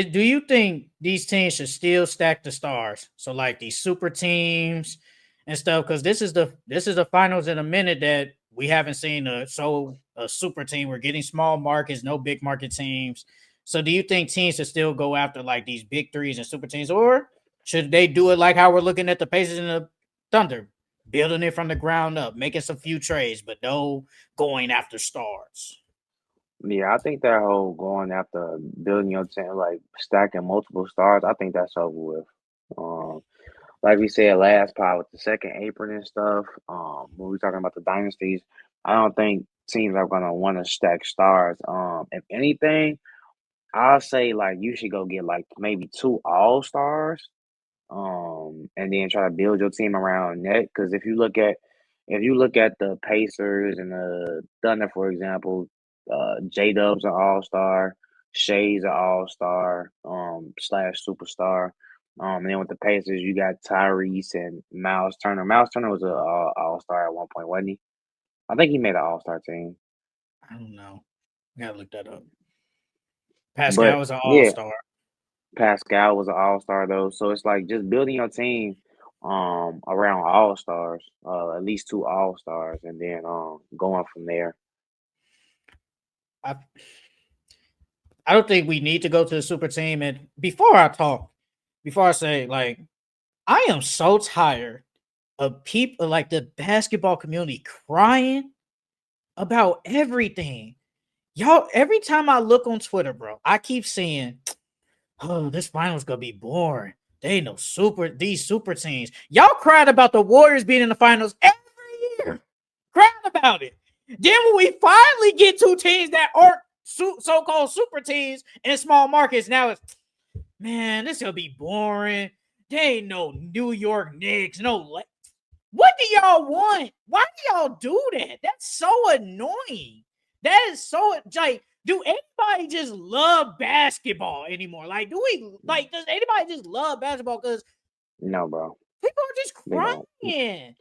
Do you think these teams should still stack the stars? So like these super teams and stuff, because this is the finals in a minute that we haven't seen a super team. We're getting small markets, no big market teams. So do you think teams should still go after like these big threes and super teams, or should they do it like how we're looking at the Pacers and the Thunder, building it from the ground up, making some few trades, but no going after stars? Yeah, I think that whole going after building your team, like stacking multiple stars, I think that's over with. Um, like we said last pod with the second apron and stuff, when we were talking about the dynasties, I don't think teams are gonna want to stack stars. If anything, I'll say like you should go get like maybe two all stars, and then try to build your team around that. Because if you look at the Pacers and the Thunder, for example, J Dub's an all star, Shay's an all star, slash superstar. And then with the Pacers, you got Tyrese and Miles Turner. Miles Turner was a all star at one point, wasn't he? I think he made an all star team. I don't know. I gotta look that up. But Pascal is an all yeah, star. Pascal was an all star though, so it's like just building your team around all stars, at least two all stars, and then going from there. I I don't think we need to go to the super team. And before I say like I am so tired of people like the basketball community crying about everything. Y'all, every time I look on Twitter, bro, I keep seeing, oh, this final's gonna be boring. They ain't no these super teams. Y'all cried about the Warriors being in the finals every year. Cried about it. Then when we finally get two teams that aren't so-called super teams in small markets, now it's man, this gonna be boring. They ain't no New York Knicks, what do y'all want? Why do y'all do that? That's so annoying. That is so like. Do anybody just love basketball anymore? Like, do we like? Does anybody just love basketball? Because No, bro, people are just they don't. crying.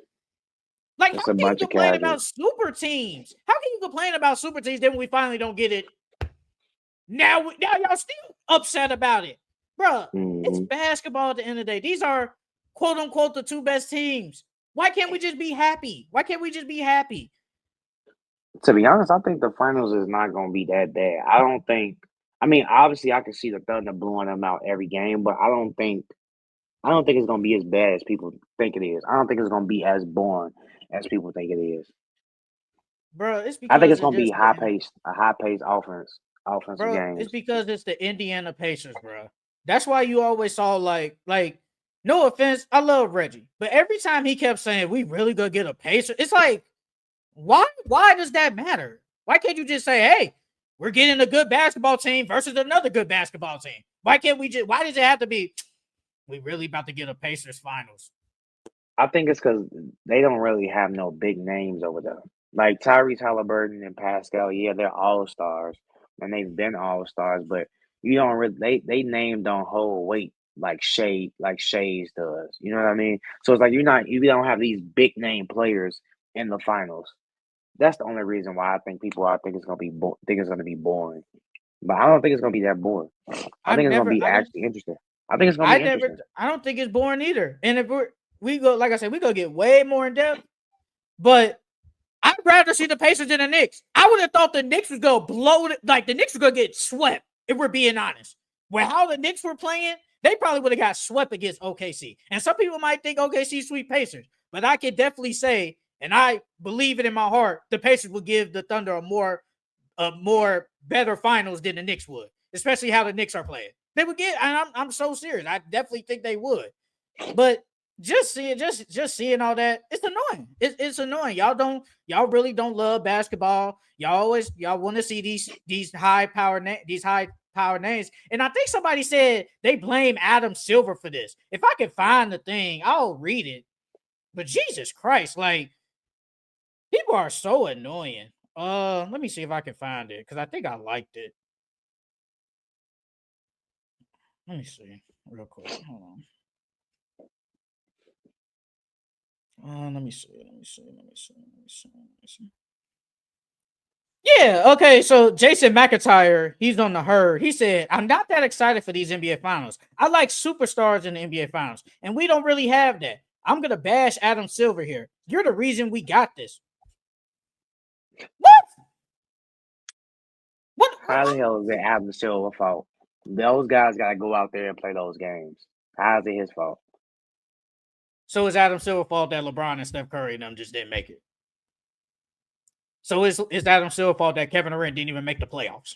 Like, how It's a can you bunch of complain about casuals. super teams? How can you complain about super teams? Then we finally don't get it. Now y'all still upset about it, bruh. It's Hmm. basketball at the end of the day. These are quote unquote the two best teams. Why can't we just be happy? Why can't we just be happy? To be honest, I think the finals is not gonna be that bad. I don't think. I mean, obviously, I can see the Thunder blowing them out every game, but I don't think. I don't think it's gonna be as bad as people think it is. I don't think it's gonna be as boring as people think it is. Bro, it's I think because it's it's gonna be just a high paced offensive bro, it's games. because it's the Indiana Pacers, bro. That's why you always saw like no offense, I love Reggie, but every time he kept saying we really gonna get a Pacer, it's like why does that matter? Why can't you just say, hey, we're getting a good basketball team versus another good basketball team? Why can't we just why does it have to be we really about to get a Pacers finals? I think it's because they don't really have no big names over there. Like Tyrese Halliburton and Pascal, yeah, they're all stars, and they've been all stars. But you don't really they name don't hold weight like Shay's does. You know what I mean? So it's like you don't have these big name players in the finals. That's the only reason why I think it's gonna think it's gonna be boring. But I don't think it's gonna be that boring. I I've think it's gonna never be I don't actually interesting. I think it's gonna be never interesting. I don't think it's boring either. And if we go like I said, we go get way more in depth, but I'd rather see the Pacers than the Knicks. I would have thought the Knicks was gonna blow it, like the Knicks were gonna get swept. If we're being honest, with how the Knicks were playing, they probably would have got swept against OKC. And some people might think OKC sweep Pacers, but I can definitely say, and I believe it in my heart, the Pacers would give the Thunder a more better finals than the Knicks would, especially how the Knicks are playing. They would get, and I'm so serious. I definitely think they would. But just seeing all that, it's annoying. It's annoying. Y'all really don't love basketball. Y'all want to see these these high power names. And I think somebody said they blame Adam Silver for this. If I can find the thing, I'll read it. But Jesus Christ, like people are so annoying. Let me see if I can find it because I think I liked it. Let me see real quick. Hold on. Let me see. Let me see. Let me see. Let me see. Let me see. Yeah, okay. So Jason McIntyre, he's on the herd. He said, I'm not that excited for these NBA finals. I like superstars in the NBA finals, and we don't really have that. I'm gonna bash Adam Silver here. You're the reason we got this. What? What? How the hell is it Adam Silver fault? Those guys got to go out there and play those games. How is it his fault? So it's Adam Silver fault that LeBron and Steph Curry and them just didn't make it. So it's Adam Silver fault that Kevin Durant didn't even make the playoffs.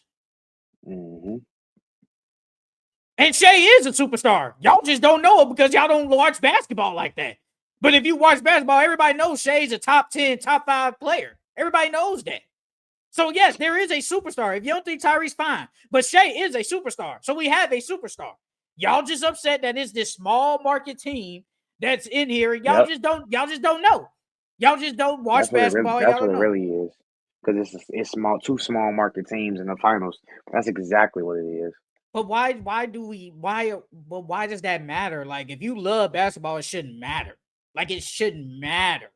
Mm-hmm. And Shea is a superstar. Y'all just don't know it because y'all don't watch basketball like that. But if you watch basketball, everybody knows Shea's a top 10, top 5 player. Everybody knows that. So, yes, there is a superstar. If you don't think Tyrese, fine. But Shea is a superstar. So we have a superstar. Y'all just upset that it's this small market team that's in here. Y'all just don't know. Y'all just don't watch basketball. That's Y'all what don't it know. really is. Because it's small, two small market teams in the finals. That's exactly what it is. But why does that matter? Like, if you love basketball, it shouldn't matter. Like, it shouldn't matter.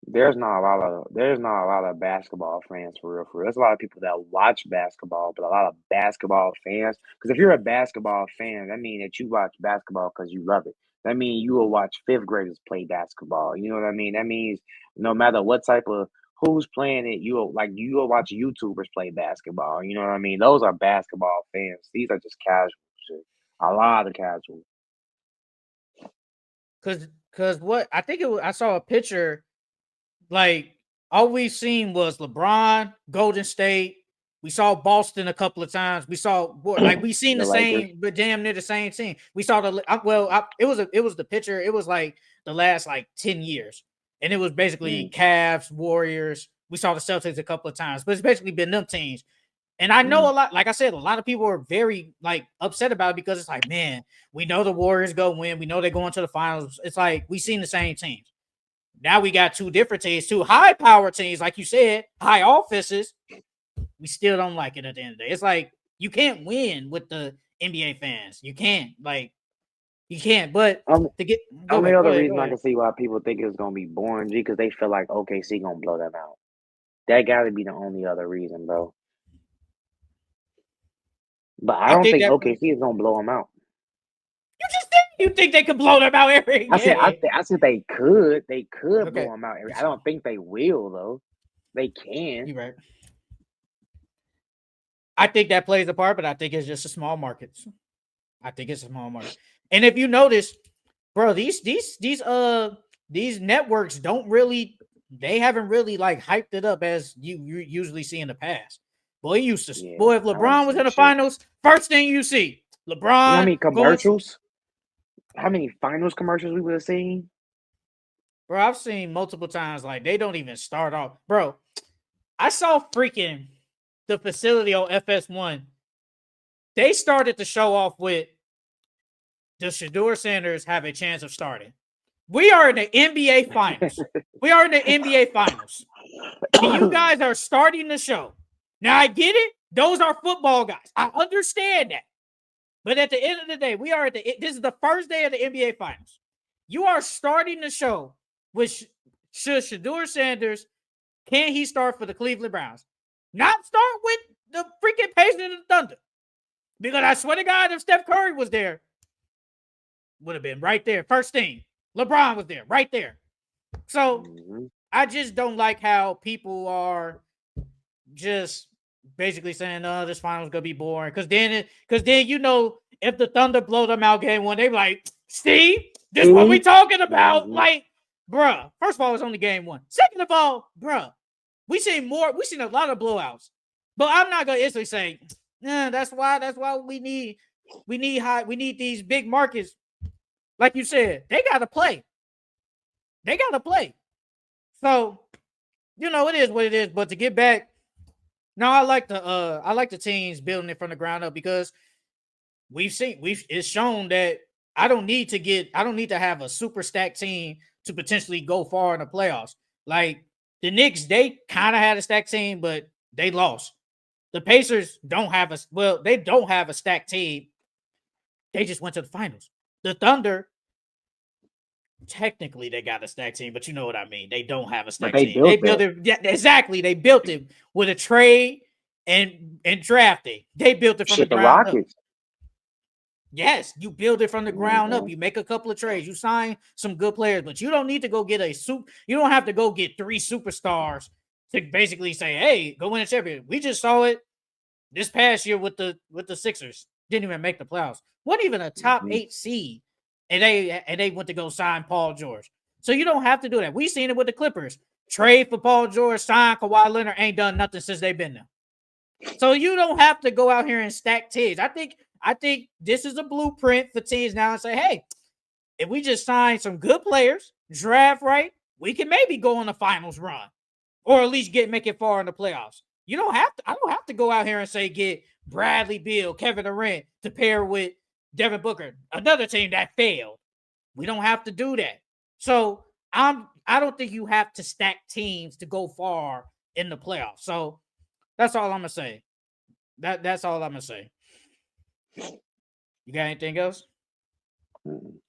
There's not a lot of basketball fans for real. There's a lot of people that watch basketball, but a lot of basketball fans. Because if you're a basketball fan, that means that you watch basketball because you love it. That means you will watch fifth graders play basketball. You know what I mean? That means no matter what type of who's playing it, you'll watch YouTubers play basketball. You know what I mean? Those are basketball fans. These are just casual shit. A lot of casual. Cause what I think it was, I saw a picture. Like, all we've seen was LeBron, Golden State. We saw Boston a couple of times. We saw we seen The the Lakers. same, but damn near the same team. We saw it was the picture. It was like the last like 10 years, and it was basically Mm, Cavs, Warriors. We saw the Celtics a couple of times, but it's basically been them teams. And I know mm. a lot, like I said, a lot of people are very like upset about it because it's like, man, we know the Warriors go win. We know they're going to the finals. It's like we seen the same teams. Now we got two different teams, two high power teams, like you said, high offenses. We still don't like it at the end of the day. It's like you can't win with the NBA fans. You can't, you can't. But Um, to get Only go other ahead, reason I can see why people think it's gonna be boring, G, because they feel like OKC gonna blow them out. That got to be the only other reason, bro. But I I don't think think that OKC is gonna blow them out. you just think you think they could blow them out every game. I said they could blow Okay, them out. I don't think they will though. They you can. right. I think that plays a part, but I think it's just a small market. I think it's a small market. And if you notice, bro, these networks don't really, they haven't really like hyped it up as you usually see in the past. Boy, Yeah, boy, if I haven't LeBron was in seen the shit. finals, first thing you see, You know how LeBron many going. commercials? How many finals commercials we would have seen? Bro, I've seen multiple times like they don't even start off. Bro, I saw freaking the facility on FS1. They started the show off with, does Shador Sanders have a chance of starting? We are in the NBA Finals. We are in the NBA Finals. And you guys are starting the show. Now, I get it. Those are football guys. I understand that. But at the end of the day, this is the first day of the NBA Finals. You are starting the show with Shador Sanders. Can he start for the Cleveland Browns? Not start with the freaking Pacers and the Thunder. Because I swear to God, if Steph Curry was there, would have been right there. First thing. LeBron was there, right there. So Mm-hmm. I just don't like how people are just basically saying, "Oh, this final's gonna be boring." Because then you know, if the Thunder blow them out game one, they be like, "See, this is what we talking about." Mm-hmm. Like, bruh. First of all, it's only game one. Second of all, bruh, we seen a lot of blowouts. But I'm not gonna instantly say, "Nah, that's why we need we need these big markets." Like you said, they gotta play. They gotta play. So, you know, it is what it is. But to get back, no, I like the teams building it from the ground up because we've it's shown that I don't need to have a super stacked team to potentially go far in the playoffs. Like the Knicks, they kind of had a stacked team, but they lost. The Pacers they don't have a stacked team. They just went to the finals. The Thunder, technically they got a stack team, but you know what I mean. They don't have a But stack they team. They built built it. Yeah, exactly. They built it with a trade and drafting. They built it from the shit. The ground up. Rockets. Yes, you build it from the ground up. Mhm. You make a couple of trades. You sign some good players, but you don't need to go get a soup. You don't have to go get 3 superstars to basically say, "Hey, go win a championship." We just saw it this past year with the Sixers. Didn't even make the playoffs. Wasn't even a top Mhm. 8 seed, and they went to go sign Paul George. So you don't have to do that. We seen it with the Clippers. Trade for Paul George, sign Kawhi Leonard, ain't done nothing since they've been there. So you don't have to go out here and stack teams. I think this is a blueprint for teams now and say, hey, if we just sign some good players, draft right, we can maybe go on the finals run, or at least make it far in the playoffs. You don't have to. I don't have to go out here and say get Bradley Beal, Kevin Durant to pair with Devin Booker, another team that failed. We don't have to do that. So I don't think you have to stack teams to go far in the playoffs. So that's all I'm gonna say. That's all I'm gonna say. You got anything else? Mhm.